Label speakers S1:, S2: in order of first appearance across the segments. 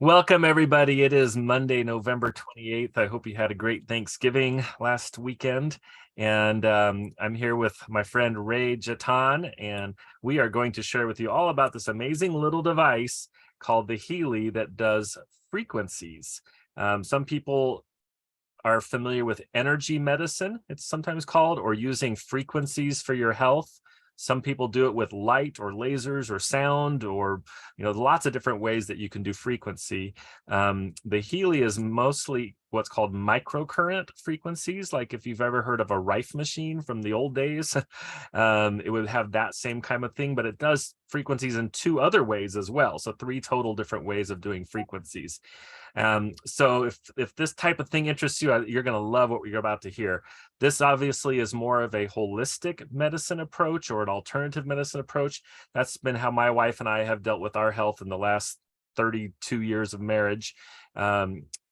S1: Welcome, everybody. It is Monday, November 28th. I hope you had a great Thanksgiving last weekend. And I'm here with my friend Ray Jatan, and we are going to share with you all about this amazing little device called the Healy that does frequencies. Some people are familiar with energy medicine, it's sometimes called, or using frequencies for your health. Some people do it with light or lasers or sound, or lots of different ways that you can do frequency. The Healy is mostly what's called microcurrent frequencies. Like if you've ever heard of a Rife machine from the old days, it would have that same kind of thing, but it does frequencies in two other ways as well. So three total different ways of doing frequencies. So if this type of thing interests you, you're going to love what you're about to hear. This obviously is more of a holistic medicine approach or an alternative medicine approach. That's been how my wife and I have dealt with our health in the last 32 years of marriage.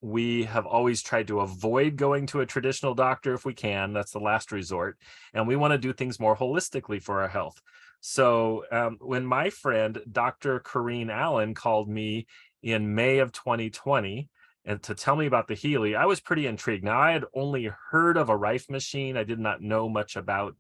S1: We have always tried to avoid going to a traditional doctor if we can. That's the last resort. And we want to do things more holistically for our health. So when my friend, Dr. Corrine Allen, called me in May of 2020 and to tell me about the Healy, I was pretty intrigued. Now, I had only heard of a Rife machine. I did not know much about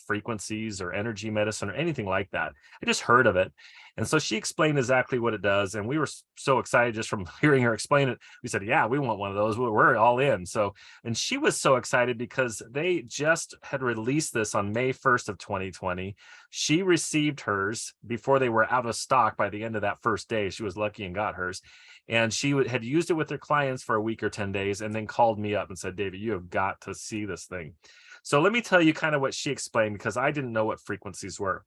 S1: frequencies or energy medicine or anything like that. I just heard of it. And so she explained exactly what it does. And we were so excited just from hearing her explain it. We said, yeah, we want one of those. We're all in. So, and she was so excited because they just had released this on May 1st of 2020. She received hers before they were out of stock by the end of that first day. She was lucky and got hers. And she had used it with her clients for a week or 10 days and then called me up and said, David, you have got to see this thing. So let me tell you kind of what she explained, because I didn't know what frequencies were.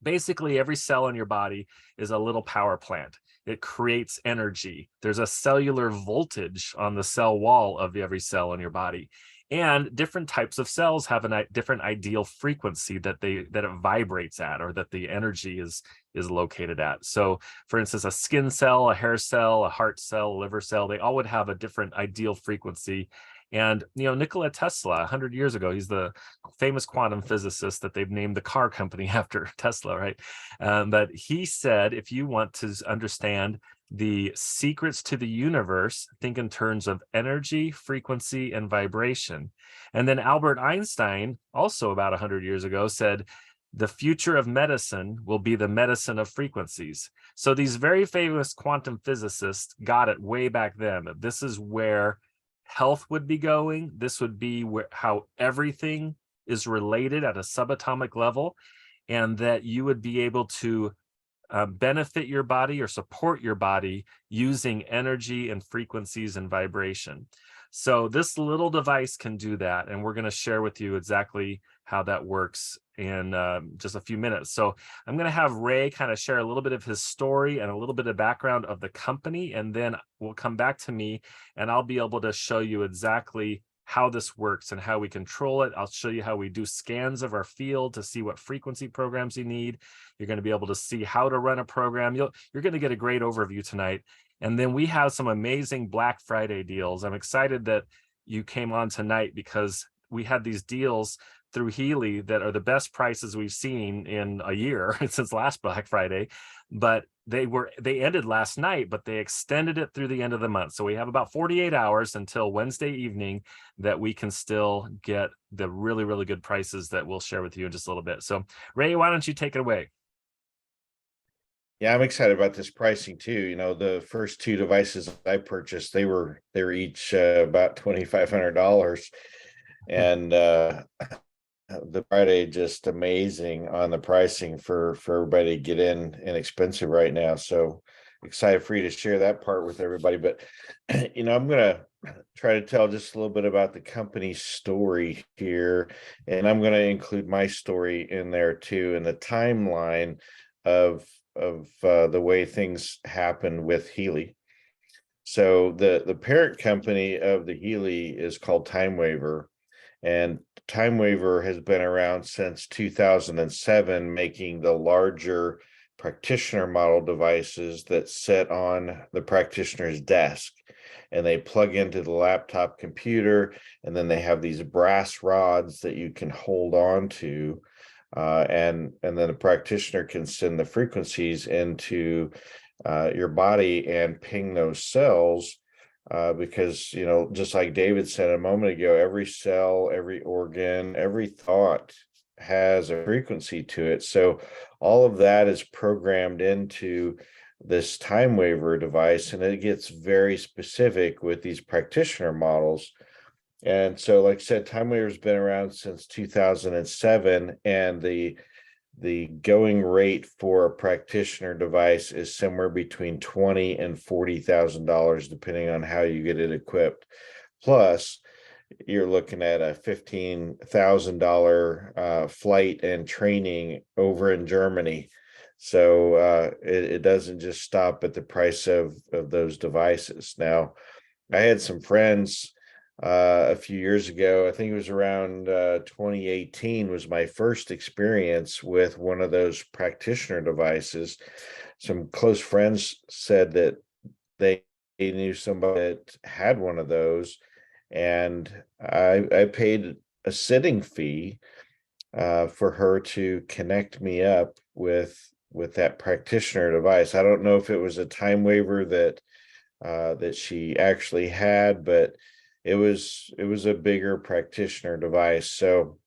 S1: Basically, every cell in your body is a little power plant. It creates energy. There's a cellular voltage on the cell wall of every cell in your body. And different types of cells have a different ideal frequency that it vibrates at, or that the energy is located at. So for instance, a skin cell, a hair cell, a heart cell, a liver cell, they all would have a different ideal frequency. And Nikola Tesla, 100 years ago, he's the famous quantum physicist that they've named the car company after, Tesla, right? But he said, if you want to understand the secrets to the universe, think in terms of energy, frequency, and vibration. And then Albert Einstein, also about 100 years ago, said, the future of medicine will be the medicine of frequencies. So these very famous quantum physicists got it way back then. This is where health would be going. This would be how everything is related at a subatomic level, and that you would be able to benefit your body or support your body using energy and frequencies and vibration. So this little device can do that, and we're going to share with you exactly how that works in just a few minutes. So I'm going to have Ray kind of share a little bit of his story and a little bit of background of the company, and then we'll come back to me and I'll be able to show you exactly how this works and how we control it. I'll show you how we do scans of our field to see what frequency programs you need. You're going to be able to see how to run a program. You're going to get a great overview tonight. And then we have some amazing Black Friday deals. I'm excited that you came on tonight because we had these deals through Healy that are the best prices we've seen in a year since last Black Friday. But they ended last night, but they extended it through the end of the month. So we have about 48 hours until Wednesday evening that we can still get the really, really good prices that we'll share with you in just a little bit. So Ray, why don't you take it away?
S2: Yeah, I'm excited about this pricing too. The first two devices I purchased, they were each about $2,500, and the Friday just amazing on the pricing for everybody to get in inexpensive right now. So excited for you to share that part with everybody. But I'm gonna try to tell just a little bit about the company's story here, and I'm gonna include my story in there too, and the timeline of the way things happen with Healy. So the parent company of the Healy is called Time Waver, and Time Waver has been around since 2007, making the larger practitioner model devices that sit on the practitioner's desk, and they plug into the laptop computer, and then they have these brass rods that you can hold on to, and then the practitioner can send the frequencies into your body and ping those cells, because, just like David said a moment ago, every cell, every organ, every thought has a frequency to it. So all of that is programmed into this time waver device, and it gets very specific with these practitioner models. And so, like I said, time waver's been around since 2007, and the going rate for a practitioner device is somewhere between $20,000 and $40,000, depending on how you get it equipped. Plus, you're looking at a $15,000 flight and training over in Germany. So it doesn't just stop at the price of those devices. Now, I had some friends a few years ago. I think it was around 2018 was my first experience with one of those practitioner devices. Some close friends said that they knew somebody that had one of those, and I paid a sitting fee for her to connect me up with that practitioner device. I don't know if it was a time waver that she actually had, but it was a bigger practitioner device. So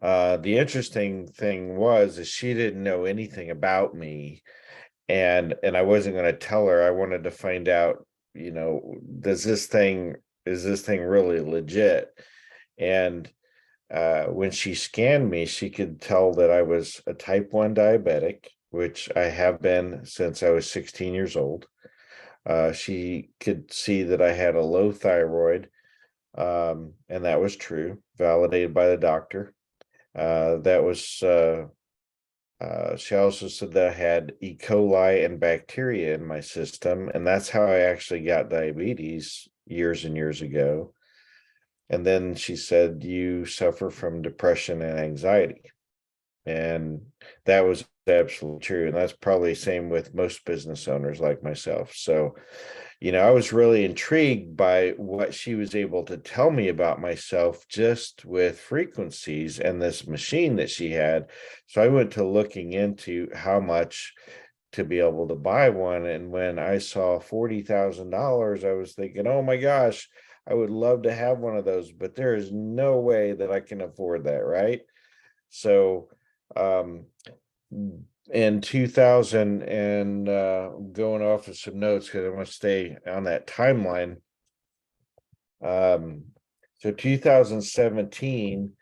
S2: the interesting thing was is she didn't know anything about me, and I wasn't going to tell her. I wanted to find out, does this thing is this thing really legit? And when she scanned me, she could tell that I was a type 1 diabetic, which I have been since I was 16 years old. She could see that I had a low thyroid, and that was true, validated by the doctor. That was She also said that I had E. coli and bacteria in my system, and that's how I actually got diabetes years and years ago. And then she said, "You suffer from depression and anxiety." And that was absolutely true. And that's probably the same with most business owners like myself. So, I was really intrigued by what she was able to tell me about myself just with frequencies and this machine that she had. So I went to looking into how much to be able to buy one. And when I saw $40,000, I was thinking, oh my gosh, I would love to have one of those, but there is no way that I can afford that, right? So, um, in 2000, and going off of some notes because I want to stay on that timeline. Um, so 2017,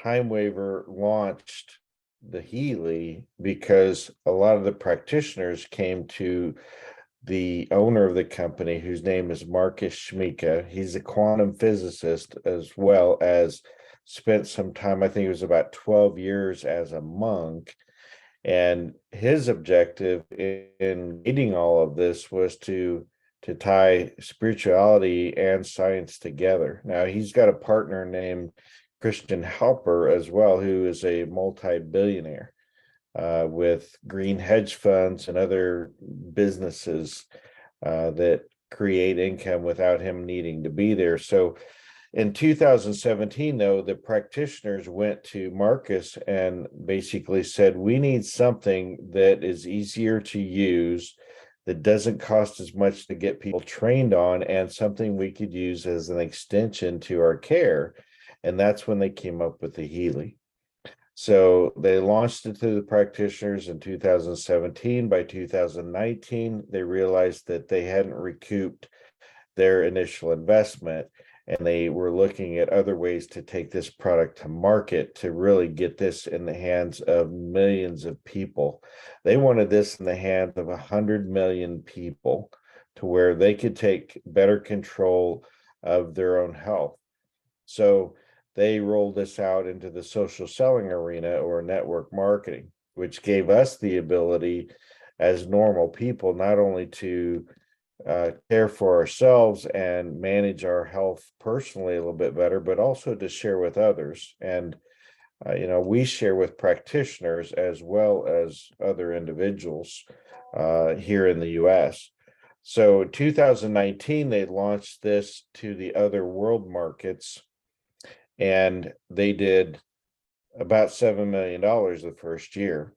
S2: Time Waver launched the Healy because a lot of the practitioners came to the owner of the company, whose name is Marcus Schmika. He's a quantum physicist, as well as spent some time, I think it was about 12 years as a monk. And his objective in leading all of this was to tie spirituality and science together. Now he's got a partner named Christian Halper as well, who is a multi-billionaire with green hedge funds and other businesses that create income without him needing to be there. So in 2017, though, the practitioners went to Marcus and basically said, we need something that is easier to use, that doesn't cost as much to get people trained on, and something we could use as an extension to our care. And that's when they came up with the Healy. So they launched it to the practitioners in 2017. By 2019, they realized that they hadn't recouped their initial investment, and they were looking at other ways to take this product to market to really get this in the hands of millions of people. They wanted this in the hands of 100 million people, to where they could take better control of their own health. So they rolled this out into the social selling arena, or network marketing, which gave us the ability as normal people not only to care for ourselves and manage our health personally a little bit better, but also to share with others. And, we share with practitioners as well as other individuals here in the US. So in 2019, they launched this to the other world markets, and they did about $7 million the first year.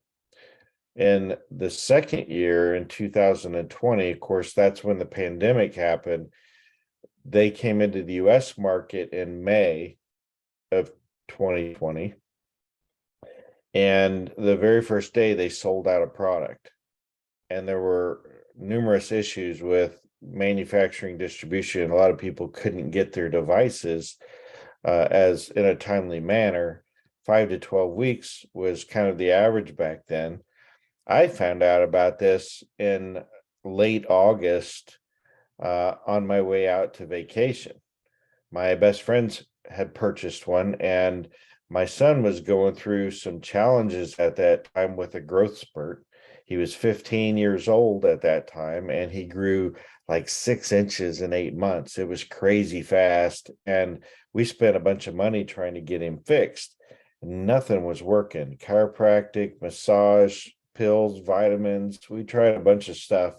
S2: In the second year, in 2020, of course, that's when the pandemic happened. They came into the US market in May of 2020. And the very first day they sold out of product. And there were numerous issues with manufacturing distribution. A lot of people couldn't get their devices as in a timely manner. 5 to 12 weeks was kind of the average back then. I found out about this in late August on my way out to vacation. My best friends had purchased one, and my son was going through some challenges at that time with a growth spurt. He was 15 years old at that time, and he grew like 6 inches in 8 months. It was crazy fast. And we spent a bunch of money trying to get him fixed. Nothing was working. Chiropractic, massage, pills, vitamins. We tried a bunch of stuff.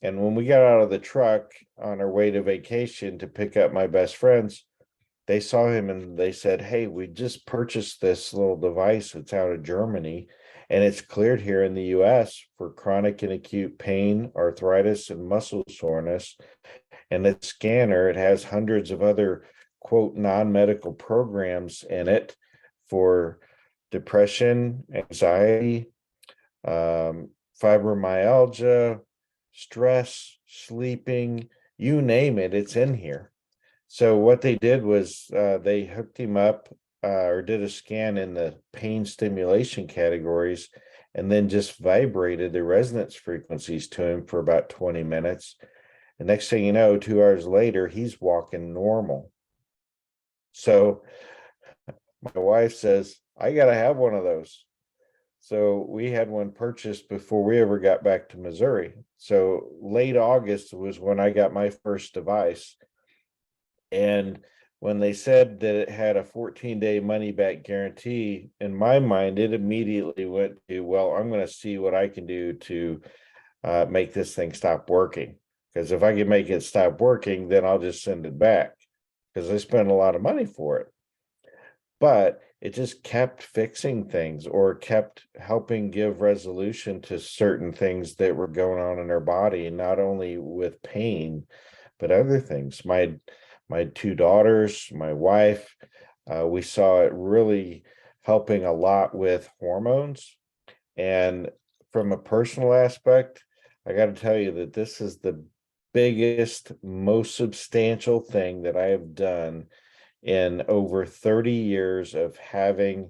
S2: And when we got out of the truck on our way to vacation to pick up my best friends, they saw him and they said, "Hey, we just purchased this little device that's out of Germany, and it's cleared here in the US for chronic and acute pain, arthritis, and muscle soreness. And the scanner, it has hundreds of other, quote, non-medical programs in it for depression, anxiety, fibromyalgia, stress, sleeping, you name it, it's in here." So what they did was they hooked him up or did a scan in the pain stimulation categories and then just vibrated the resonance frequencies to him for about 20 minutes. The next thing you know, 2 hours later, he's walking normal. So my wife says, "I got to have one of those." So we had one purchased before we ever got back to Missouri. So late August was when I got my first device. And when they said that it had a 14-day money back guarantee, in my mind, it immediately went to, well, I'm going to see what I can do to make this thing stop working. Because if I can make it stop working, then I'll just send it back because I spent a lot of money for it. But it just kept fixing things or kept helping give resolution to certain things that were going on in our body, not only with pain, but other things. My two daughters, my wife, we saw it really helping a lot with hormones. And from a personal aspect, I got to tell you that this is the biggest, most substantial thing that I have done in over 30 years of having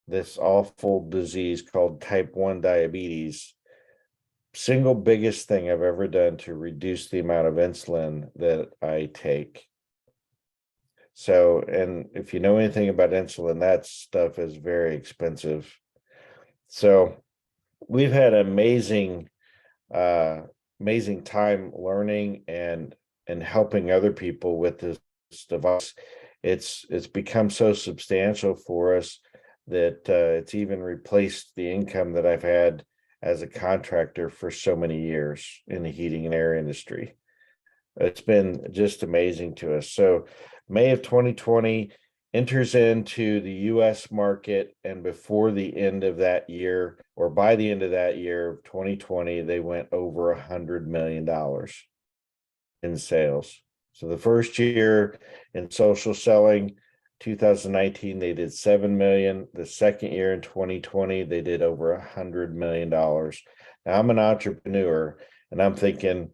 S2: this awful disease called type 1 diabetes. Single biggest thing I've ever done to reduce the amount of insulin that I take. So, and if you know anything about insulin, that stuff is very expensive. So we've had uh amazing time learning and helping other people with this device. It's become so substantial for us that it's even replaced the income that I've had as a contractor for so many years in the heating and air industry. It's been just amazing to us. So May of 2020 enters into the US market, and before the end of that year, or by the end of that year, 2020, they went over $100 million in sales. So the first year in social selling, 2019, they did 7 million. The second year in 2020, they did over $100 million. Now I'm an entrepreneur and I'm thinking,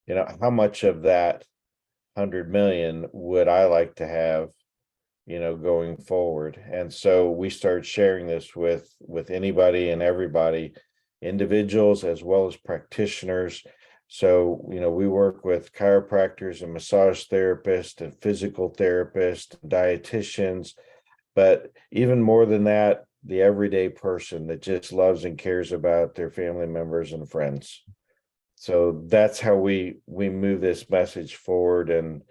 S2: how much of that 100 million would I like to have, going forward? And so we started sharing this with anybody and everybody, individuals as well as practitioners. So, we work with chiropractors and massage therapists and physical therapists, dietitians, but even more than that, the everyday person that just loves and cares about their family members and friends. So that's how we move this message forward. And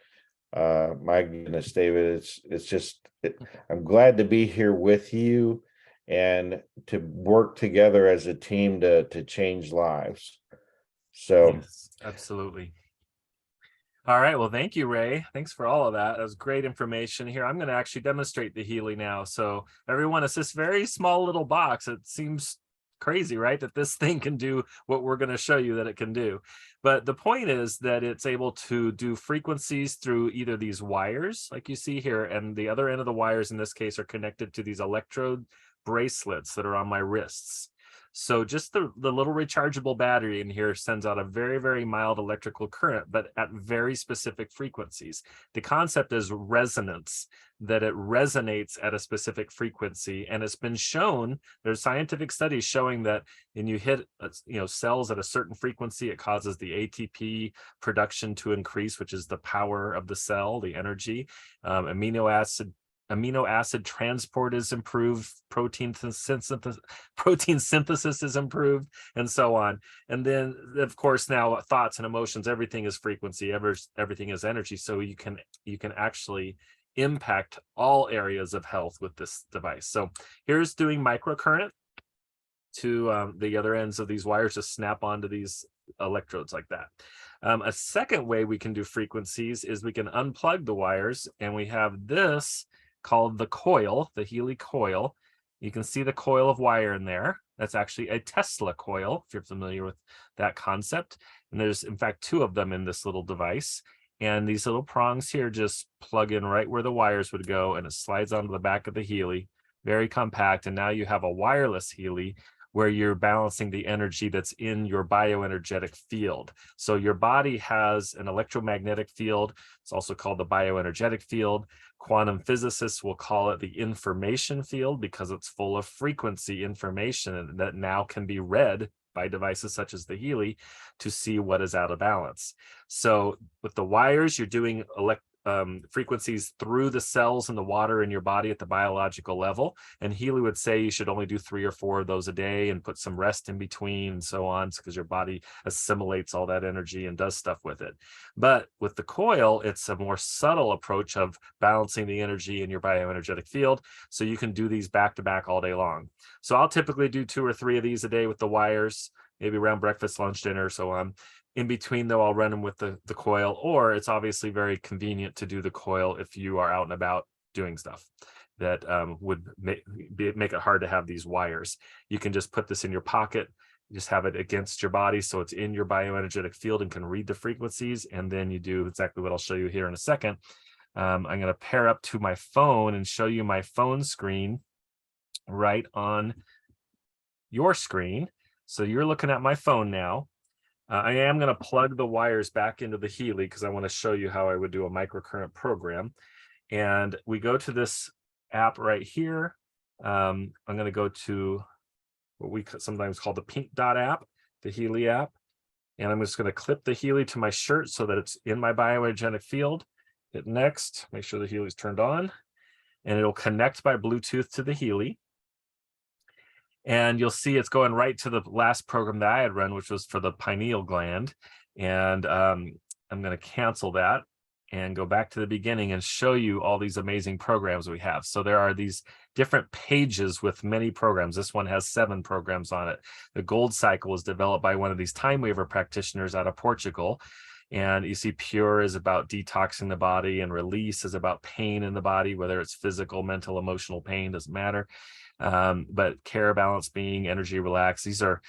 S2: my goodness, David, I'm glad to be here with you and to work together as a team to change lives. So
S1: Yes, absolutely. All right. Well, thank you, Ray. Thanks for all of that. That was great information here. I'm going to actually demonstrate the Healy now. So everyone, it's this very small little box. It seems crazy, right? That this thing can do what we're going to show you that it can do. But the point is that it's able to do frequencies through either these wires, like you see here, and the other end of the wires in this case are connected to these electrode bracelets that are on my wrists. So just the little rechargeable battery in here sends out a very, very mild electrical current, but at very specific frequencies. The concept is resonance, that it resonates at a specific frequency. And it's been shown, there's scientific studies showing that when you hit cells at a certain frequency, it causes the ATP production to increase, which is the power of the cell, the energy. Amino acid transport is improved, protein synthesis is improved, and so on. And then, of course, now thoughts and emotions, everything is frequency, everything is energy. So you can actually impact all areas of health with this device. So here's doing microcurrent to the other ends of these wires, just snap onto these electrodes like that. A second way we can do frequencies is we can unplug the wires, and we have this called the coil, the Healy coil. You can see the coil of wire in there. That's actually a Tesla coil, if you're familiar with that concept. And there's, in fact, 2 of them in this little device. And these little prongs here just plug in right where the wires would go, and it slides onto the back of the Healy. Very compact. And now you have a wireless Healy where you're balancing the energy that's in your bioenergetic field. So your body has an electromagnetic field. It's also called the bioenergetic field. Quantum physicists will call it the information field because it's full of frequency information that now can be read by devices such as the Healy to see what is out of balance. So with the wires, you're doing frequencies through the cells in the water in your body at the biological level. And Healy would say you should only do 3 or 4 of those a day and put some rest in between and so on, because your body assimilates all that energy and does stuff with it. But with the coil, it's a more subtle approach of balancing the energy in your bioenergetic field. So you can do these back to back all day long. So I'll typically do 2 or 3 of these a day with the wires, maybe around breakfast, lunch, dinner, so on. In between, though, I'll run them with the coil, or it's obviously very convenient to do the coil if you are out and about doing stuff that would make it hard to have these wires. You can just put this in your pocket, just have it against your body so it's in your bioenergetic field and can read the frequencies, and then you do exactly what I'll show you here in a second. I'm going to pair up to my phone and show you my phone screen right on your screen. So you're looking at my phone now. I am going to plug the wires back into the Healy because I want to show you how I would do a microcurrent program. And we go to this app right here. I'm going to go to what we sometimes call the pink dot app, the Healy app. And I'm just going to clip the Healy to my shirt so that it's in my bioenergetic field. Hit next, make sure the Healy's turned on, and it'll connect by Bluetooth to the Healy. And you'll see it's going right to the last program that I had run, which was for the pineal gland. And I'm going to cancel that and go back to the beginning and show you all these amazing programs we have. So there are these different pages with many programs. This one has 7 programs on it. The Gold Cycle was developed by one of these time waver practitioners out of Portugal. And you see Pure is about detoxing the body, and Release is about pain in the body, whether it's physical, mental, emotional pain, doesn't matter. But Care, Balance, Being, Energy, Relax, these are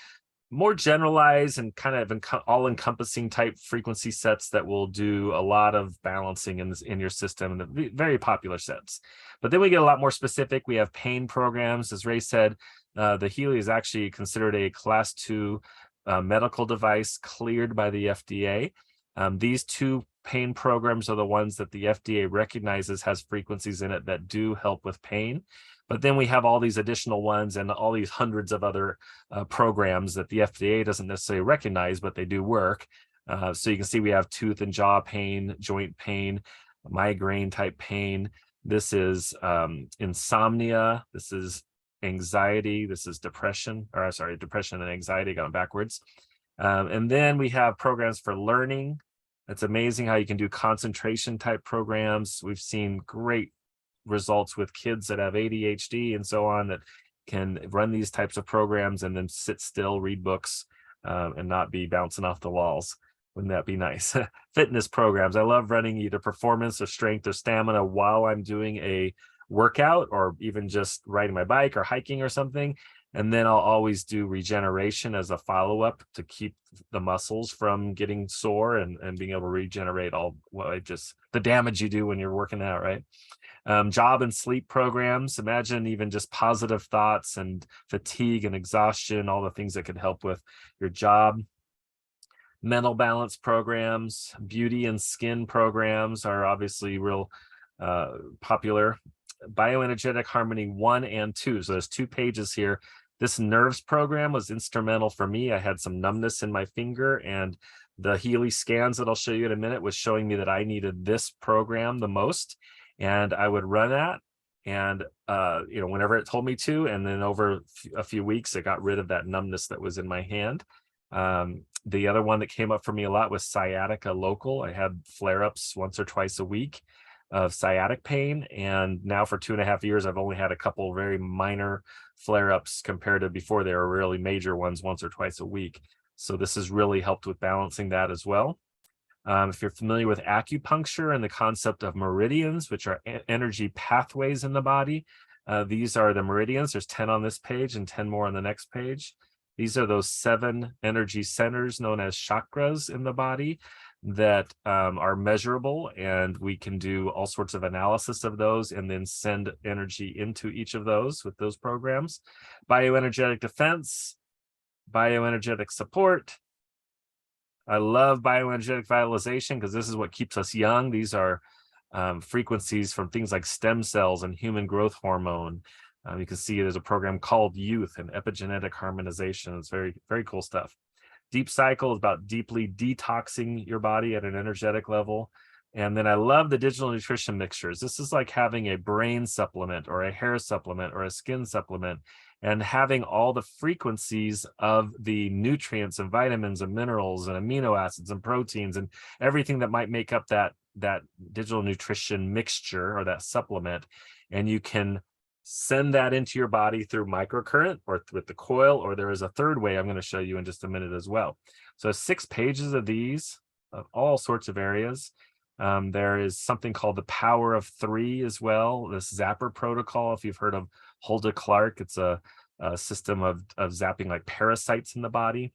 S1: more generalized and kind of all-encompassing type frequency sets that will do a lot of balancing in your system, and very popular sets. But then we get a lot more specific. We have pain programs. As Ray said, the Healy is actually considered a Class 2 medical device cleared by the FDA. These 2 pain programs are the ones that the FDA recognizes has frequencies in it that do help with pain. But then we have all these additional ones and all these hundreds of other programs that the FDA doesn't necessarily recognize, but they do work. So you can see we have tooth and jaw pain, joint pain, migraine type pain. This is insomnia. This is anxiety. This is depression, or sorry, depression and anxiety, going backwards. And then we have programs for learning. It's amazing how you can do concentration type programs. We've seen great results with kids that have ADHD and so on, that can run these types of programs and then sit still, read books, and not be bouncing off the walls. Wouldn't that be nice? Fitness programs. I love running either performance or strength or stamina while I'm doing a workout, or even just riding my bike or hiking or something. And then I'll always do regeneration as a follow-up to keep the muscles from getting sore and being able to regenerate all the damage you do when you're working out, right? Job and sleep programs. Imagine even just positive thoughts and fatigue and exhaustion, all the things that could help with your job. Mental balance programs, beauty and skin programs are obviously real popular. Bioenergetic Harmony 1 and 2. So there's 2 pages here. This nerves program was instrumental for me. I had some numbness in my finger, and the Healy scans that I'll show you in a minute was showing me that I needed this program the most. And I would run that, and whenever it told me to, and then over a few weeks, it got rid of that numbness that was in my hand. The other one that came up for me a lot was sciatica local. I had flare-ups once or twice a week of sciatic pain, and now for 2.5 years I've only had a couple very minor flare-ups compared to before. They were really major ones once or twice a week. So this has really helped with balancing that as well. If you're familiar with acupuncture and the concept of meridians, which are energy pathways in the body, these are the meridians. There's 10 on this page and 10 more on the next page. These are those 7 energy centers known as chakras in the body that are measurable, and we can do all sorts of analysis of those and then send energy into each of those with those programs. Bioenergetic defense, bioenergetic support. I love bioenergetic vitalization because this is what keeps us young. These are frequencies from things like stem cells and human growth hormone. You can see there's a program called Youth and epigenetic harmonization. It's very, very cool stuff. Deep Cycle is about deeply detoxing your body at an energetic level. And then I love the digital nutrition mixtures. This is like having a brain supplement or a hair supplement or a skin supplement, and having all the frequencies of the nutrients and vitamins and minerals and amino acids and proteins and everything that might make up that digital nutrition mixture or that supplement. And you can send that into your body through microcurrent or with the coil, or there is a third way I'm going to show you in just a minute as well. So 6 pages of these of all sorts of areas. There is something called the Power of 3 as well, this Zapper protocol. If you've heard of Hulda Clark, it's a system of zapping like parasites in the body.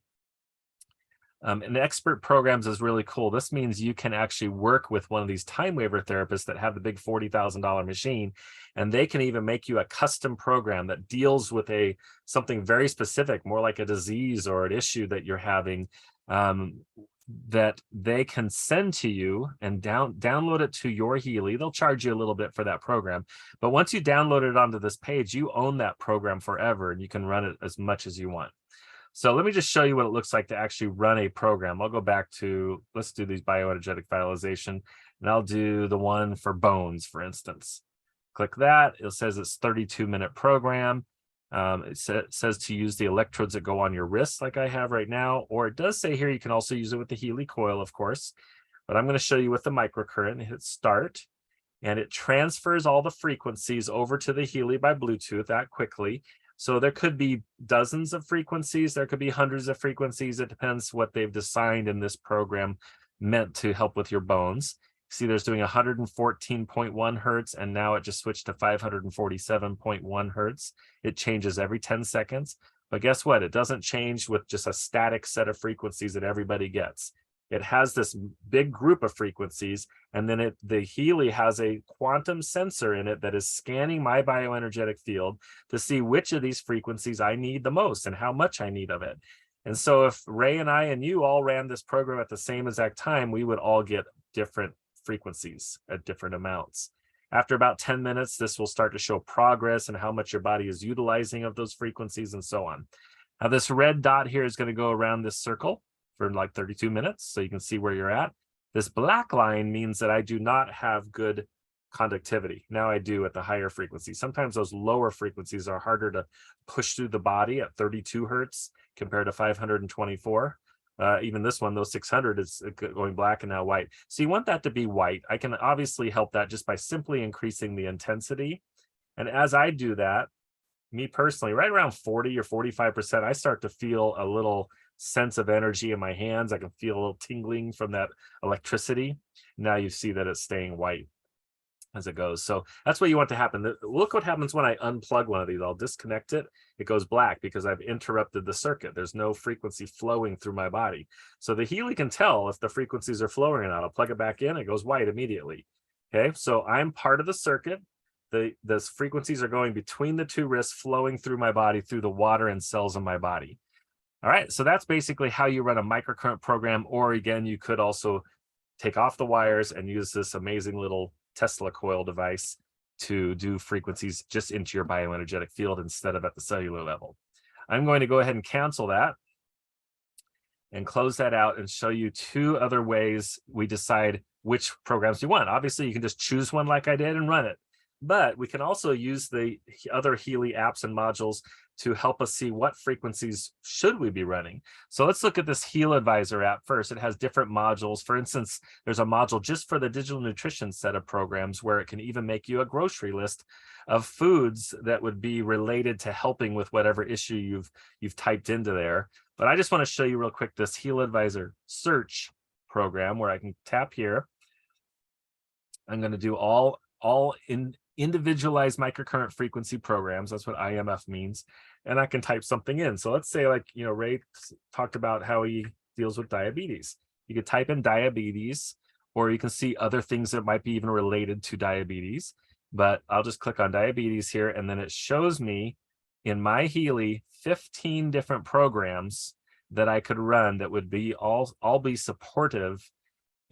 S1: And the expert programs is really cool. This means you can actually work with one of these time waiver therapists that have the big $40,000 machine, and they can even make you a custom program that deals with something very specific, more like a disease or an issue that you're having, that they can send to you and download it to your Healy. They'll charge you a little bit for that program, but once you download it onto this page, you own that program forever, and you can run it as much as you want. So let me just show you what it looks like to actually run a program. I'll go back to, let's do these bioenergetic vitalization, and I'll do the one for bones, for instance. Click that. It says it's 32-minute program. It says to use the electrodes that go on your wrists like I have right now, or it does say here you can also use it with the Healy coil, of course, but I'm going to show you with the microcurrent. And hit start, and it transfers all the frequencies over to the Healy by Bluetooth that quickly. So there could be dozens of frequencies, there could be hundreds of frequencies. It depends what they've designed in this program meant to help with your bones. See, there's doing 114.1 hertz, and now it just switched to 547.1 hertz. It changes every 10 seconds. But guess what? It doesn't change with just a static set of frequencies that everybody gets. It has this big group of frequencies, and then the Healy has a quantum sensor in it that is scanning my bioenergetic field to see which of these frequencies I need the most and how much I need of it. And so if Ray and I and you all ran this program at the same exact time, we would all get different frequencies at different amounts. After about 10 minutes, this will start to show progress and how much your body is utilizing of those frequencies and so on. Now this red dot here is going to go around this circle for like 32 minutes, so you can see where you're at. This black line means that I do not have good conductivity. Now I do at the higher frequencies. Sometimes those lower frequencies are harder to push through the body at 32 hertz compared to 524. Even this one, though 600 is going black and now white. So you want that to be white. I can obviously help that just by simply increasing the intensity. And as I do that, me personally, right around 40 or 45%, I start to feel a little sense of energy in my hands. I can feel a little tingling from that electricity. Now you see that it's staying white. as it goes. So that's what you want to happen. Look what happens when I unplug one of these. I'll disconnect it. It goes black because I've interrupted the circuit. There's no frequency flowing through my body. So the Healy can tell if the frequencies are flowing or not. I'll plug it back in. It goes white immediately. Okay, so I'm part of the circuit. The frequencies are going between the two wrists, flowing through my body, through the water and cells in my body. All right, so that's basically how you run a microcurrent program. Or again, you could also take off the wires and use this amazing little Tesla coil device to do frequencies just into your bioenergetic field instead of at the cellular level. I'm going to go ahead and cancel that and close that out and show you two other ways we decide which programs you want. Obviously, you can just choose one like I did and run it, but we can also use the other Healy apps and modules to help us see what frequencies should we be running. So let's look at this Heal Advisor app first. It has different modules. For instance, there's a module just for the digital nutrition set of programs where it can even make you a grocery list of foods that would be related to helping with whatever issue you've typed into there. But I just want to show you real quick this Heal Advisor search program where I can tap here. I'm going to do all individualized microcurrent frequency programs. That's what IMF means. And I can type something in. So let's say, like, Ray talked about how he deals with diabetes. You could type in diabetes, or you can see other things that might be even related to diabetes. But I'll just click on diabetes here, and then it shows me in my Healy 15 different programs that I could run that would be all be supportive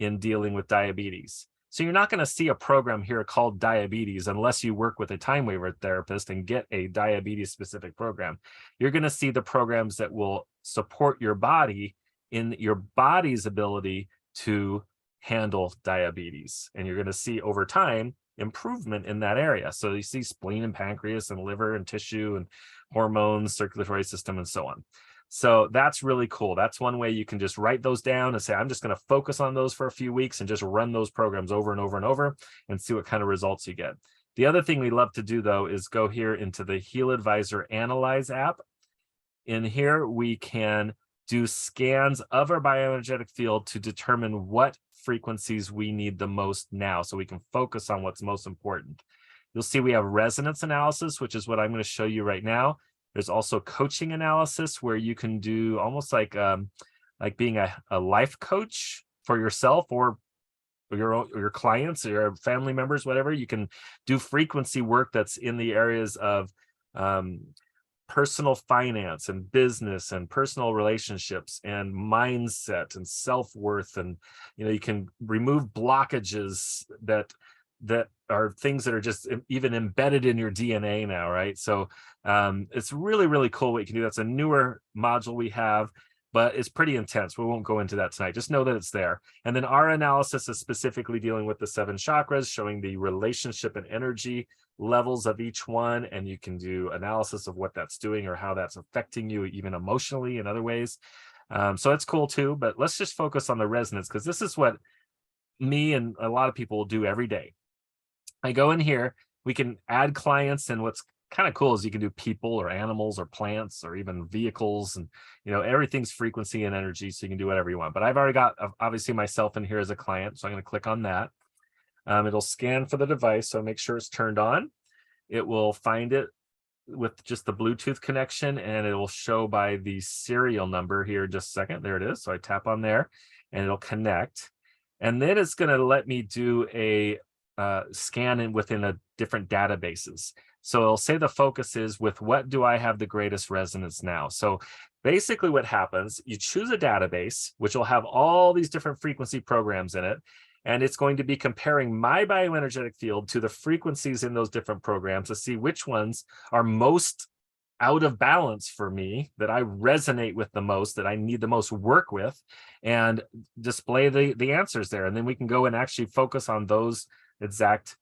S1: in dealing with diabetes. So you're not going to see a program here called diabetes unless you work with a time waiver therapist and get a diabetes specific program. You're going to see the programs that will support your body in your body's ability to handle diabetes. And you're going to see over time improvement in that area. So you see spleen and pancreas and liver and tissue and hormones, circulatory system, and so on. So that's really cool. That's one way you can just write those down and say, I'm just going to focus on those for a few weeks and just run those programs over and over and over and see what kind of results you get. The other thing we love to do, though, is go here into the Heal Advisor Analyze app. In here, we can do scans of our bioenergetic field to determine what frequencies we need the most now, so we can focus on what's most important. You'll see we have resonance analysis, which is what I'm going to show you right now. There's also coaching analysis, where you can do almost like being a life coach for yourself or your clients or your family members, whatever. You can do frequency work that's in the areas of personal finance and business and personal relationships and mindset and self-worth. And you can remove blockages that are things that are just even embedded in your DNA now, right? So it's really, really cool what you can do. That's a newer module we have, but it's pretty intense. We won't go into that tonight. Just know that it's there. And then our analysis is specifically dealing with the 7 chakras, showing the relationship and energy levels of each one. And you can do analysis of what that's doing or how that's affecting you, even emotionally in other ways. So it's cool too, but let's just focus on the resonance, because this is what me and a lot of people will do every day. I go in here, we can add clients, and what's kind of cool is you can do people or animals or plants or even vehicles, and everything's frequency and energy, so you can do whatever you want. But I've already got obviously myself in here as a client, so I'm going to click on that. It'll scan for the device, so make sure it's turned on. It will find it with just the Bluetooth connection, and it will show by the serial number here in just a second. There it is. So I tap on there and it'll connect, and then it's going to let me do a scan within a different databases. So it'll say the focus is with what do I have the greatest resonance now. So basically what happens, you choose a database, which will have all these different frequency programs in it. And it's going to be comparing my bioenergetic field to the frequencies in those different programs to see which ones are most out of balance for me, that I resonate with the most, that I need the most work with, and display the answers there. And then we can go and actually focus on those exact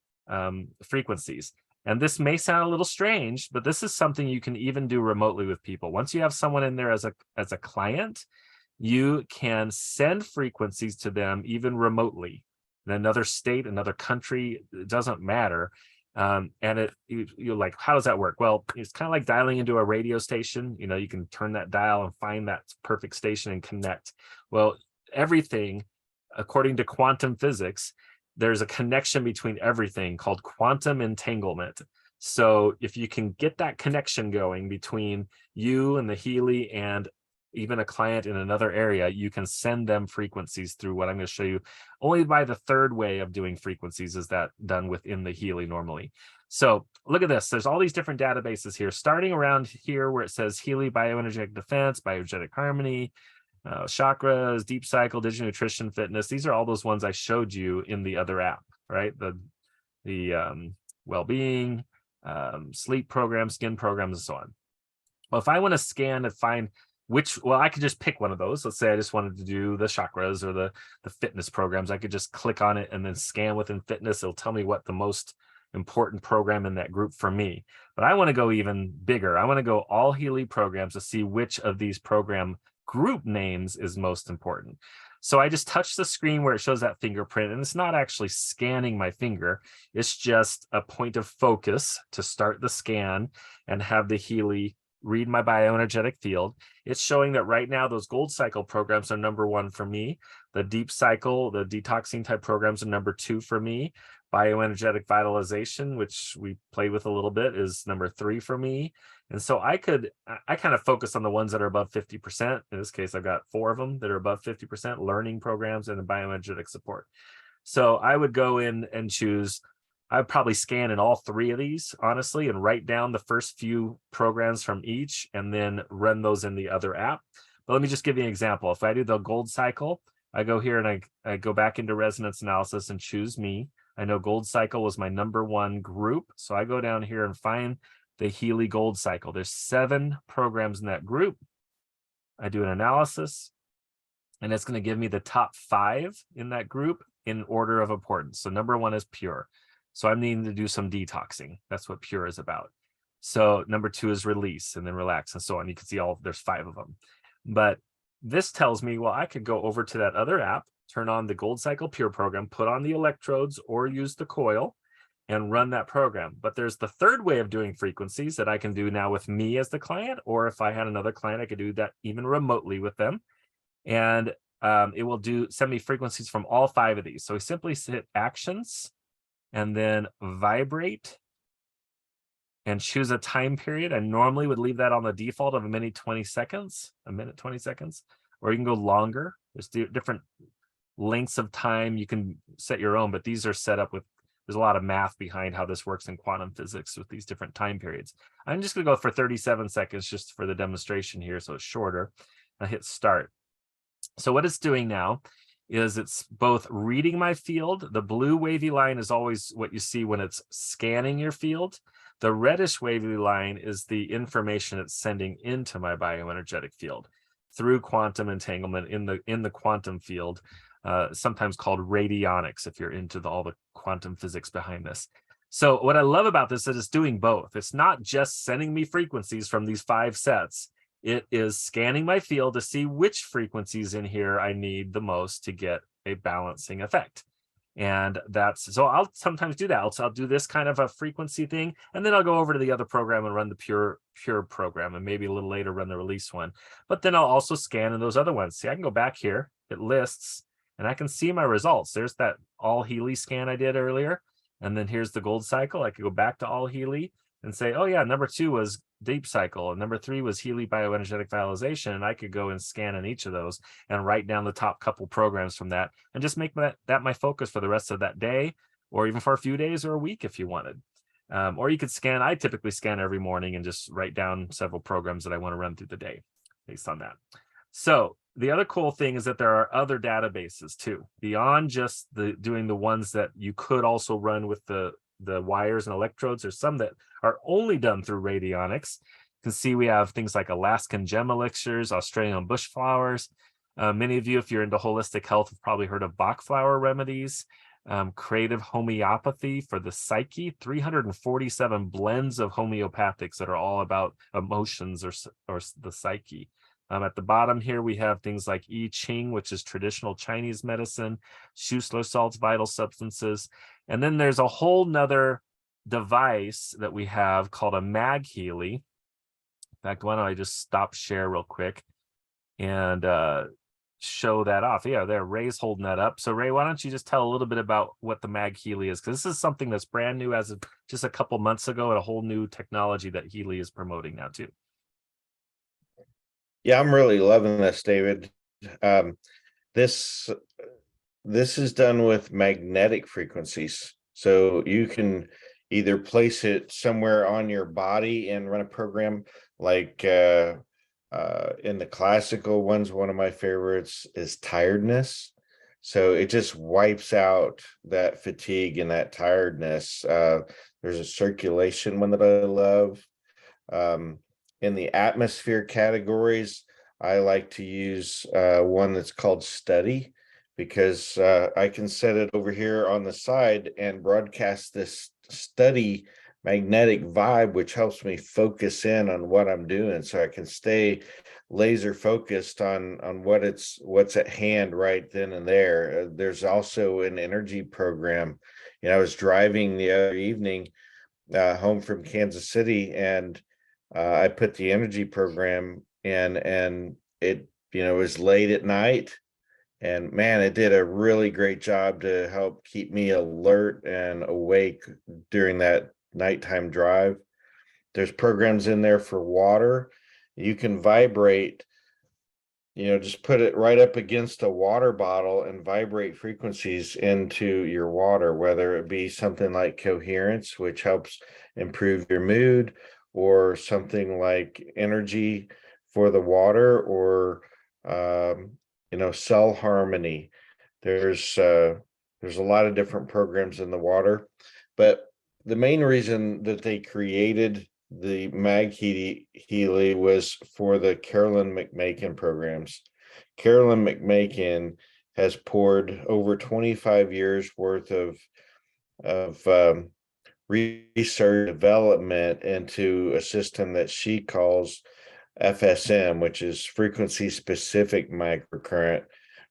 S1: frequencies. And this may sound a little strange, but this is something you can even do remotely with people. Once you have someone in there as a client, you can send frequencies to them even remotely in another state, another country. It doesn't matter. And you're like, how does that work? Well, it's kind of like dialing into a radio station. You can turn that dial and find that perfect station and connect. Well, everything, according to quantum physics, there's a connection between everything called quantum entanglement. So if you can get that connection going between you and the Healy and even a client in another area, you can send them frequencies through what I'm going to show you. Only by the third way of doing frequencies is that done within the Healy normally. So look at this. There's all these different databases here, starting around here where it says Healy Bioenergetic Defense, Bioenergetic Harmony, chakras, deep cycle, digital nutrition, fitness. These are all those ones I showed you in the other app, right? The well-being, sleep programs, skin programs, and so on. Well, if I want to scan and find well, I could just pick one of those. Let's say I just wanted to do the chakras or the fitness programs. I could just click on it and then scan within fitness. It'll tell me what the most important program in that group for me. But I want to go even bigger. I want to go all Healy programs to see which of these program group names is most important. So I just touch the screen where it shows that fingerprint, and it's not actually scanning my finger. It's just a point of focus to start the scan and have the Healy read my bioenergetic field. It's showing that right now those gold cycle programs are number 1 for me. The deep cycle, the detoxing type programs are number 2 for me. Bioenergetic vitalization, which we played with a little bit, is number 3 for me. And so I kind of focus on the ones that are above 50%. In this case, I've got 4 of them that are above 50%, learning programs and the bioenergetic support. So I would go in and choose, I'd probably scan in all 3 of these, honestly, and write down the first few programs from each and then run those in the other app. But let me just give you an example. If I do the gold cycle, I go here and I go back into resonance analysis and choose me. I know gold cycle was my number 1 group. So I go down here and find the Healy gold cycle. There's 7 programs in that group. I do an analysis and it's going to give me the top 5 in that group in order of importance. So number 1 is pure. So I'm needing to do some detoxing. That's what pure is about. So number 2 is release and then relax and so on. You can see there's 5 of them. But this tells me, well, I could go over to that other app, turn on the Gold Cycle Pure program, put on the electrodes or use the coil and run that program. But there's the third way of doing frequencies that I can do now with me as the client, or if I had another client, I could do that even remotely with them. And it will send me frequencies from all 5 of these. So we simply hit actions and then vibrate and choose a time period. I normally would leave that on the default of a minute 20 seconds, or you can go longer. There's different lengths of time. You can set your own, but these are set up with, there's a lot of math behind how this works in quantum physics with these different time periods. I'm just gonna go for 37 seconds just for the demonstration here, so it's shorter. I hit start. So what it's doing now is it's both reading my field. The blue wavy line is always what you see when it's scanning your field. The reddish wavy line is the information it's sending into my bioenergetic field through quantum entanglement in the quantum field, sometimes called radionics, if you're into all the quantum physics behind this. So what I love about this is it's doing both. It's not just sending me frequencies from these 5 sets. It is scanning my field to see which frequencies in here I need the most to get a balancing effect. And so I'll sometimes do that. I'll do this kind of a frequency thing, and then I'll go over to the other program and run the pure program, and maybe a little later run the release one. But then I'll also scan in those other ones. See, I can go back here, it lists, and I can see my results. There's that all Healy scan I did earlier. And then here's the gold cycle. I could go back to all Healy and say, oh yeah, number 2 was deep cycle, and number 3 was Healy bioenergetic vitalization, and I could go and scan in each of those and write down the top couple programs from that and just make that my focus for the rest of that day, or even for a few days or a week if you wanted. Or you could scan. I typically scan every morning and just write down several programs that I want to run through the day based on that. So the other cool thing is that there are other databases too, beyond just doing the ones that you could also run with the wires and electrodes. There's some that are only done through radionics. You can see we have things like Alaskan gem elixirs, Australian bush flowers. Many of you, if you're into holistic health, have probably heard of Bach flower remedies, creative homeopathy for the psyche, 347 blends of homeopathics that are all about emotions or the psyche. At the bottom here, we have things like I Ching, which is traditional Chinese medicine, Schussler salts, vital substances. And then there's a whole nother device that we have called a Mag Healy. In fact, why don't I just stop share real quick and show that off. Yeah, there, Ray's holding that up. So Ray, why don't you just tell a little bit about what the Mag Healy is? Because this is something that's brand new as of just a couple months ago, and a whole new technology that Healy is promoting now too.
S2: Yeah, I'm really loving this, David. Um, this this is done with magnetic frequencies. So you can either place it somewhere on your body and run a program like in the classical ones, one of my favorites is tiredness. So it just wipes out that fatigue and that tiredness. There's a circulation one that I love. Um, in the atmosphere categories, I like to use one that's called Study, because I can set it over here on the side and broadcast this study magnetic vibe, which helps me focus in on what I'm doing, so I can stay laser focused on what's at hand right then and there. There's also an energy program. I was driving the other evening home from Kansas City, and I put the energy program in, and it was late at night, and man, it did a really great job to help keep me alert and awake during that nighttime drive. There's programs in there for water. You can vibrate, just put it right up against a water bottle and vibrate frequencies into your water, whether it be something like coherence, which helps improve your mood, or something like energy for the water, or cell harmony. There's a lot of different programs in the water, but the main reason that they created the Healy was for the Carolyn McMakin programs. Carolyn McMakin has poured over 25 years worth of research development into a system that she calls FSM, which is frequency specific microcurrent,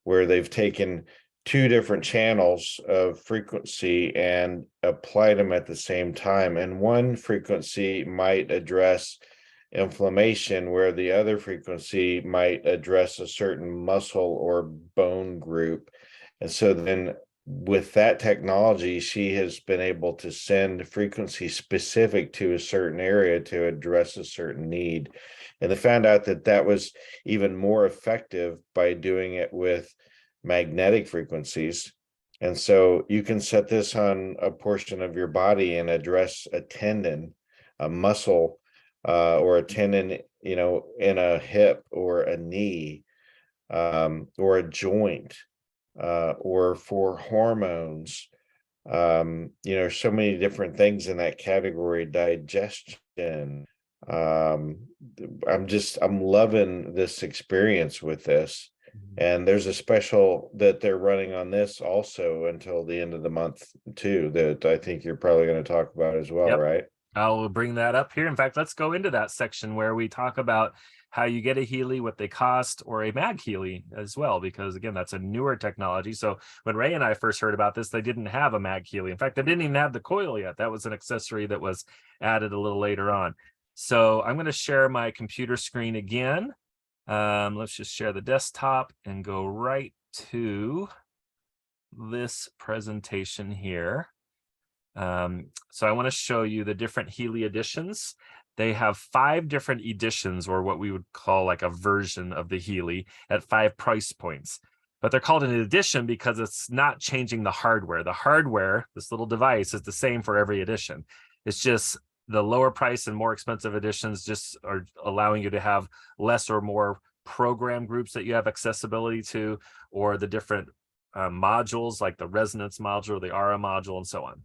S2: where they've taken two different channels of frequency and applied them at the same time. And one frequency might address inflammation, where the other frequency might address a certain muscle or bone group. And so then with that technology, she has been able to send frequency specific to a certain area to address a certain need. And they found out that that was even more effective by doing it with magnetic frequencies. And so you can set this on a portion of your body and address a tendon, a muscle, or a tendon, in a hip or a knee, or a joint, or for hormones. So many different things in that category, digestion. I'm loving this experience with this. And there's a special that they're running on this also until the end of the month too, that I think you're probably going to talk about as well,
S1: Yep.
S2: right?
S1: I'll bring that up here. In fact, let's go into that section where we talk about how you get a Healy, what they cost, or a Mag Healy as well, because again, that's a newer technology. So when Ray and I first heard about this, they didn't have a Mag Healy. In fact, they didn't even have the coil yet. That was an accessory that was added a little later on. So I'm going to share my computer screen again. Let's just share the desktop and go right to this presentation here. So I want to show you the different Healy editions. They have 5 different editions, or what we would call like a version of the Healy, at 5 price points. But they're called an edition because it's not changing the hardware. The hardware, this little device, is the same for every edition. It's just the lower price and more expensive editions just are allowing you to have less or more program groups that you have accessibility to, or the different modules like the resonance module, the aura module, and so on.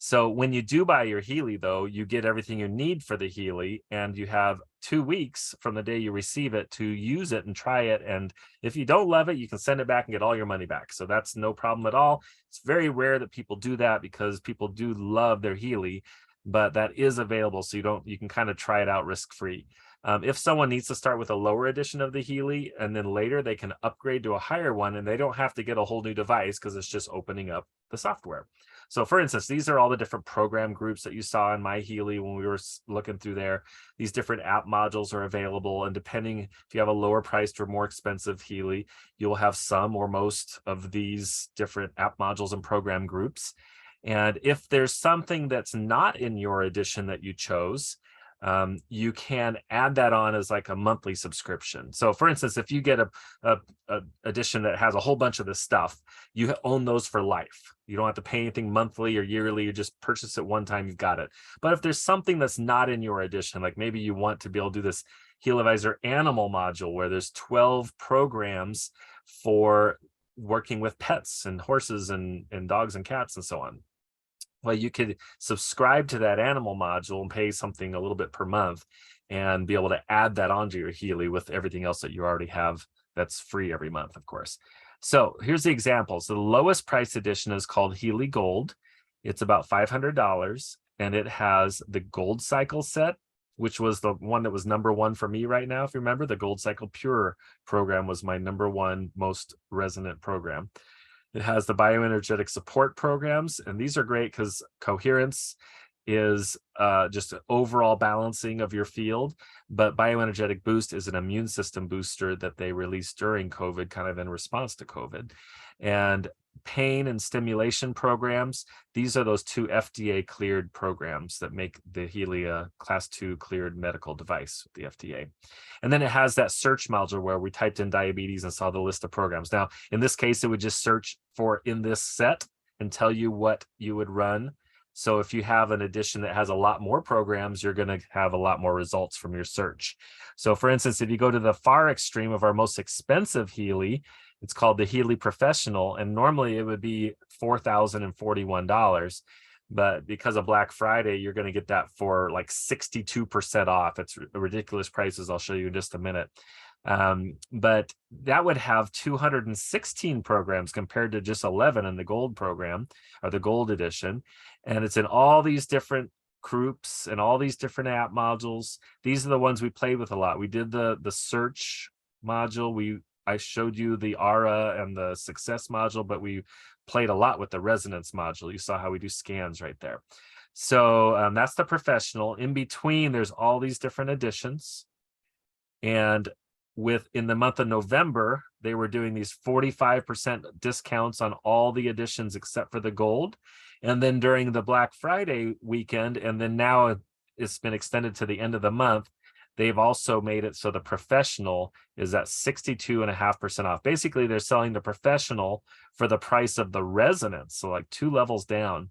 S1: So when you do buy your Healy, though, you get everything you need for the Healy, and you have 2 weeks from the day you receive it to use it and try it. And if you don't love it, you can send it back and get all your money back. So that's no problem at all. It's very rare that people do that, because people do love their Healy, but that is available. So you can kind of try it out risk-free. If someone needs to start with a lower edition of the Healy and then later they can upgrade to a higher one, and they don't have to get a whole new device because it's just opening up the software. So for instance, these are all the different program groups that you saw in my Healy when we were looking through there. These different app modules are available, and depending if you have a lower priced or more expensive Healy, you'll have some or most of these different app modules and program groups. And if there's something that's not in your edition that you chose, you can add that on as like a monthly subscription. So for instance, if you get a edition that has a whole bunch of this stuff, you own those for life. You don't have to pay anything monthly or yearly. You just purchase it one time, you've got it. But if there's something that's not in your edition, like maybe you want to be able to do this Healivisor animal module where there's 12 programs for working with pets and horses and dogs and cats and so on. Well, you could subscribe to that animal module and pay something a little bit per month and be able to add that onto your Healy with everything else that you already have that's free every month, of course. So here's the examples. The lowest price edition is called Healy Gold. It's about $500, and it has the Gold Cycle set, which was the one that was #1 for me right now. If you remember, the Gold Cycle Pure program was my #1 most resonant program. It has the bioenergetic support programs, and these are great because coherence is just an overall balancing of your field, but bioenergetic boost is an immune system booster that they released during COVID, kind of in response to COVID. And pain and stimulation programs, these are those 2 FDA cleared programs that make the Healy a class 2 cleared medical device with the FDA. And then it has that search module where we typed in diabetes and saw the list of programs. Now, in this case, it would just search for in this set and tell you what you would run. So if you have an edition that has a lot more programs, you're going to have a lot more results from your search. So for instance, if you go to the far extreme of our most expensive Healy, it's called the Healy Professional, and normally it would be $4,041. But because of Black Friday, you're going to get that for like 62% off. It's ridiculous prices. I'll show you in just a minute. But that would have 216 programs compared to just 11 in the gold program or the gold edition. And it's in all these different groups and all these different app modules. These are the ones we played with a lot. We did the search module. I showed you the Aura and the success module, but we played a lot with the resonance module. You saw how we do scans right there. So that's the professional. In between, there's all these different editions. And in the month of November, they were doing these 45% discounts on all the editions except for the gold. And then during the Black Friday weekend, and then now it's been extended to the end of the month, they've also made it so the professional is at 62.5% off. Basically, they're selling the professional for the price of the resonance, so like 2 levels down.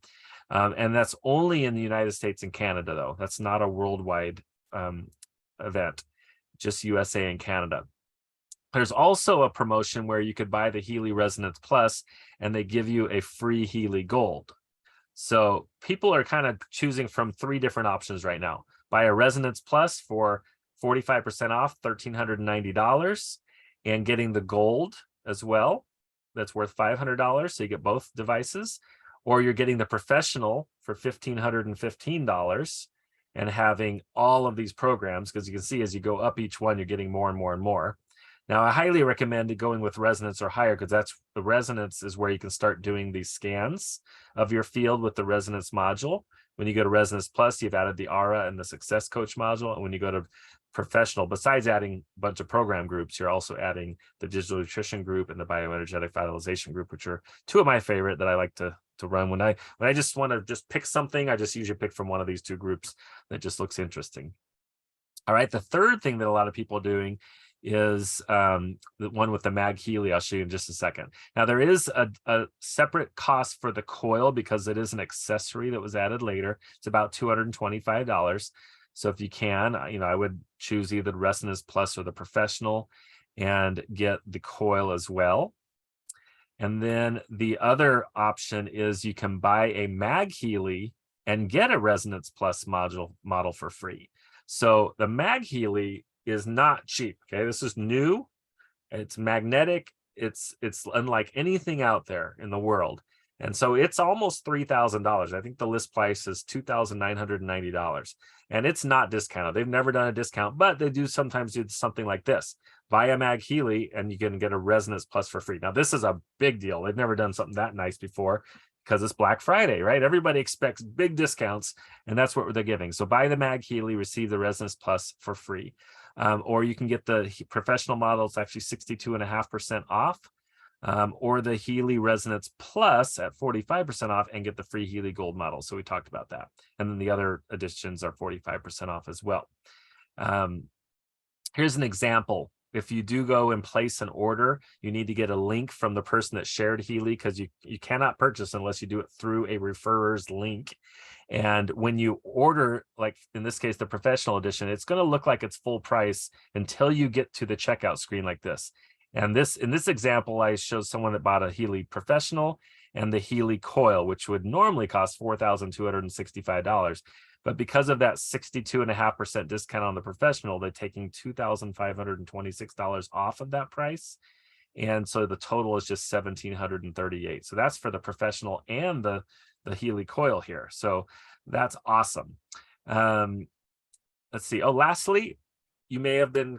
S1: And that's only in the United States and Canada, though. That's not a worldwide event, just USA and Canada. There's also a promotion where you could buy the Healy Resonance Plus, and they give you a free Healy Gold. So people are kind of choosing from 3 different options right now. Buy a Resonance Plus for 45% off, $1,390, and getting the gold as well. That's worth $500, so you get both devices. Or you're getting the professional for $1,515 and having all of these programs, because you can see as you go up each one, you're getting more and more and more. Now, I highly recommend going with resonance or higher, because that's the resonance is where you can start doing these scans of your field with the resonance module. When you go to Resonance Plus, you've added the Aura and the Success Coach module. And when you go to Professional, besides adding a bunch of program groups, you're also adding the Digital Nutrition group and the Bioenergetic Vitalization group, which are 2 of my favorite that I like to run. When I just want to just pick something, I just usually pick from one of these 2 groups that just looks interesting. All right, the third thing that a lot of people are doing is the one with the Mag Healy. I'll show you in just a second. Now, there is a separate cost for the coil because it is an accessory that was added later. It's about $225. So if you can, I would choose either the Resonance Plus or the Professional and get the coil as well. And then the other option is you can buy a Mag Healy and get a Resonance Plus model for free. So the Mag Healy is not cheap. Okay, this is new. It's magnetic. It's unlike anything out there in the world. And so it's almost $3,000. I think the list price is $2,990. And it's not discounted. They've never done a discount, but they do sometimes do something like this. Buy a Mag Healy and you can get a Resonance Plus for free. Now, this is a big deal. They've never done something that nice before because it's Black Friday, right? Everybody expects big discounts, and that's what they're giving. So buy the Mag Healy, receive the Resonance Plus for free. Or you can get the professional model. It's actually 62.5% off. Or the Healy Resonance Plus at 45% off and get the free Healy Gold model. So we talked about that. And then the other editions are 45% off as well. Here's an example. If you do go and place an order, you need to get a link from the person that shared Healy, because you cannot purchase unless you do it through a referrer's link. And when you order, like in this case, the professional edition, it's going to look like it's full price until you get to the checkout screen like this. And in this example, I showed someone that bought a Healy Professional and the Healy Coil, which would normally cost $4,265. But because of that 62.5% discount on the Professional, they're taking $2,526 off of that price. And so the total is just $1,738. So that's for the Professional and the Healy Coil here. So that's awesome. Let's see. Oh, lastly, you may have been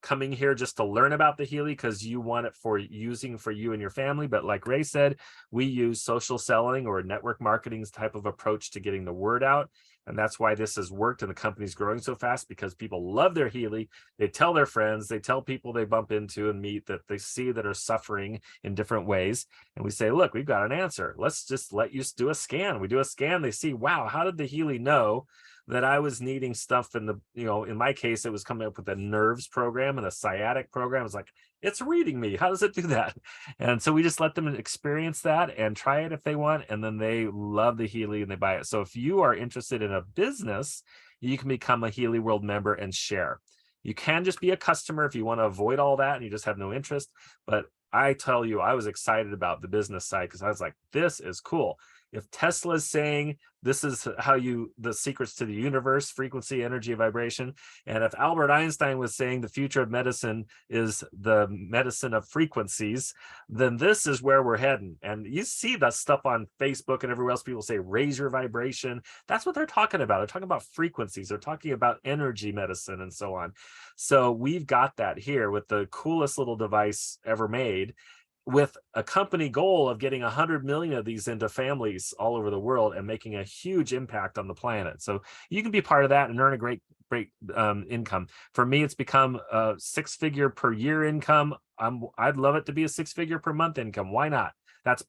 S1: coming here just to learn about the Healy because you want it for using for you and your family. But like Ray said, we use social selling or network marketing type of approach to getting the word out. And that's why this has worked and the company's growing so fast, because people love their Healy. They tell their friends, they tell people they bump into and meet that they see that are suffering in different ways. And we say, look, we've got an answer. Let's just let you do a scan. We do a scan. They see, wow, how did the Healy know that I was needing stuff in the, in my case, it was coming up with a nerves program and a sciatic program. It's like, it's reading me. How does it do that? And so we just let them experience that and try it if they want. And then they love the Healy and they buy it. So if you are interested in a business, you can become a Healy World member and share. You can just be a customer if you want to avoid all that and you just have no interest. But I tell you, I was excited about the business side because I was like, this is cool. If Tesla is saying this is how the secrets to the universe, frequency, energy, vibration, and if Albert Einstein was saying the future of medicine is the medicine of frequencies, then this is where we're heading. And you see that stuff on Facebook and everywhere else. People say raise your vibration. That's what they're talking about. They're talking about frequencies. They're talking about energy medicine and so on. So we've got that here with the coolest little device ever made, with a company goal of getting 100 million of these into families all over the world and making a huge impact on the planet. So you can be part of that and earn a great income. For me, it's become a 6-figure per year income. I'd love it to be a 6-figure per month income. Why not? That's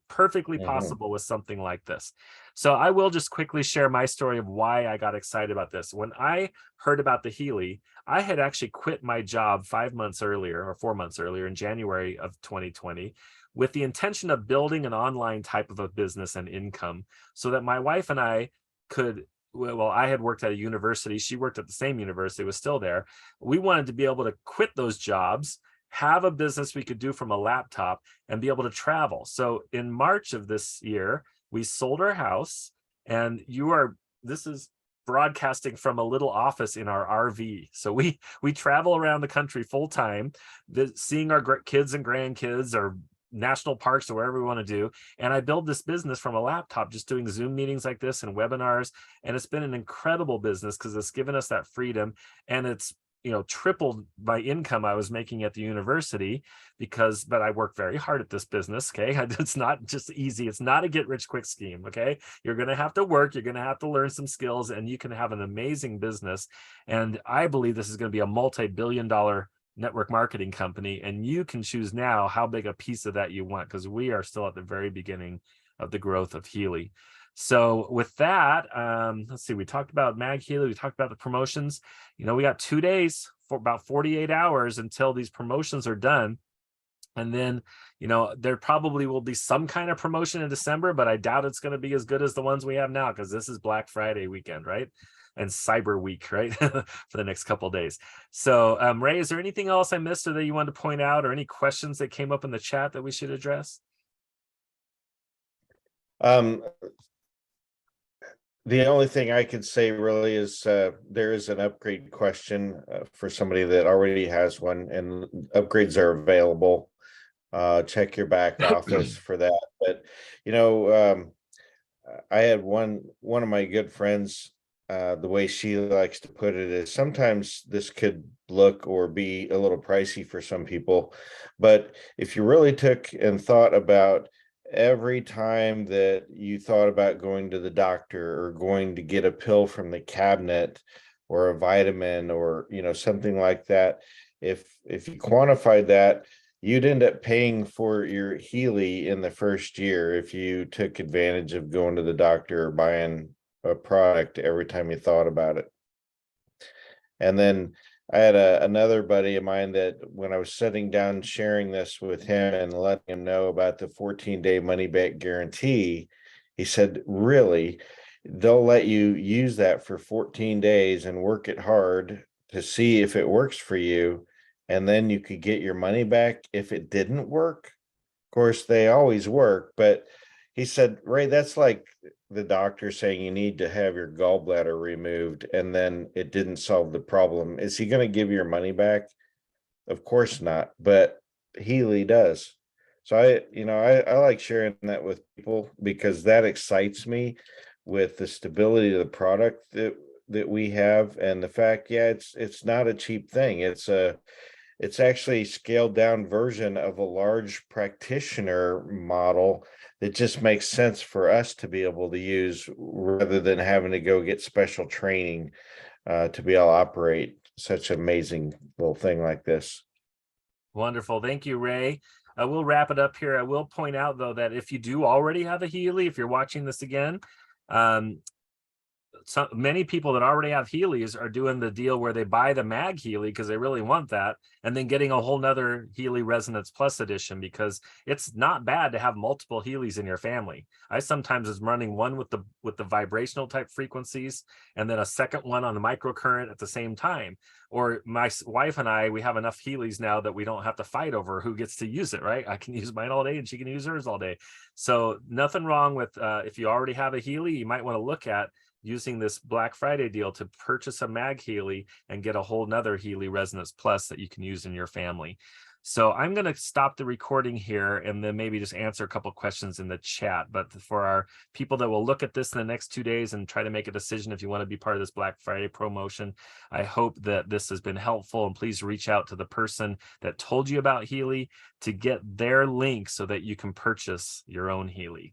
S1: perfectly possible with something like this. So I will just quickly share my story of why I got excited about this. When I heard about the Healy, I had actually quit my job 5 months earlier or 4 months earlier in January of 2020 with the intention of building an online type of a business and income so that my wife and I could, well, I had worked at a university. She worked at the same university, was still there. We wanted to be able to quit those jobs, have a business we could do from a laptop, and be able to travel. So in March of this year, we sold our house, and this is broadcasting from a little office in our RV. So we travel around the country full time, seeing our kids and grandkids or national parks or wherever we want to do. And I build this business from a laptop, just doing Zoom meetings like this and webinars. And it's been an incredible business because it's given us that freedom, and it's tripled my income I was making at the university but I work very hard at this business. Okay. It's not just easy. It's not a get rich quick scheme. Okay. You're going to have to work. You're going to have to learn some skills, and you can have an amazing business. And I believe this is going to be a multi-billion-dollar network marketing company. And you can choose now how big a piece of that you want, because we are still at the very beginning of the growth of Healy. So with that, let's see, we talked about Mag Healy, we talked about the promotions. We got 2 days, for about 48 hours until these promotions are done. And then, there probably will be some kind of promotion in December, but I doubt it's going to be as good as the ones we have now, because this is Black Friday weekend, right? And Cyber Week, right? For the next couple of days. So Ray, is there anything else I missed or that you wanted to point out, or any questions that came up in the chat that we should address?
S2: The only thing I could say really is there is an upgrade question for somebody that already has one, and upgrades are available. check your back office for that. But you know, I had one of my good friends, the way she likes to put it is sometimes this could look or be a little pricey for some people, but if you really took and thought about every time that you thought about going to the doctor or going to get a pill from the cabinet or a vitamin or something like that, if you quantified that, you'd end up paying for your Healy in the first year if you took advantage of going to the doctor or buying a product every time you thought about it. And then I had another buddy of mine that when I was sitting down sharing this with him and letting him know about the 14-day money back guarantee, he said, really, they'll let you use that for 14 days and work it hard to see if it works for you. And then you could get your money back if it didn't work. Of course, they always work, but he said, Ray, that's like the doctor saying you need to have your gallbladder removed and then it didn't solve the problem. Is he going to give your money back? Of course not, but Healy does. So I like sharing that with people because that excites me with the stability of the product that we have and the fact, yeah, it's not a cheap thing. It's actually a scaled down version of a large practitioner model that just makes sense for us to be able to use rather than having to go get special training to be able to operate such an amazing little thing like this.
S1: Wonderful. Thank you, Ray. We'll wrap it up here. I will point out, though, that if you do already have a Healy, if you're watching this again, so many people that already have Healys are doing the deal where they buy the mag Healy because they really want that, and then getting a whole nother Healy Resonance Plus edition because it's not bad to have multiple Healys in your family. I sometimes is running one with the vibrational type frequencies and then a second one on a microcurrent at the same time. Or my wife and I, we have enough Healys now that we don't have to fight over who gets to use it, right? I can use mine all day and she can use hers all day. So nothing wrong with if you already have a Healy, you might want to look at using this Black Friday deal to purchase a mag Healy and get a whole nother Healy Resonance Plus that you can use in your family. So I'm going to stop the recording here and then maybe just answer a couple of questions in the chat. But for our people that will look at this in the next 2 days and try to make a decision if you want to be part of this Black Friday promotion, I hope that this has been helpful. And please reach out to the person that told you about Healy to get their link so that you can purchase your own Healy.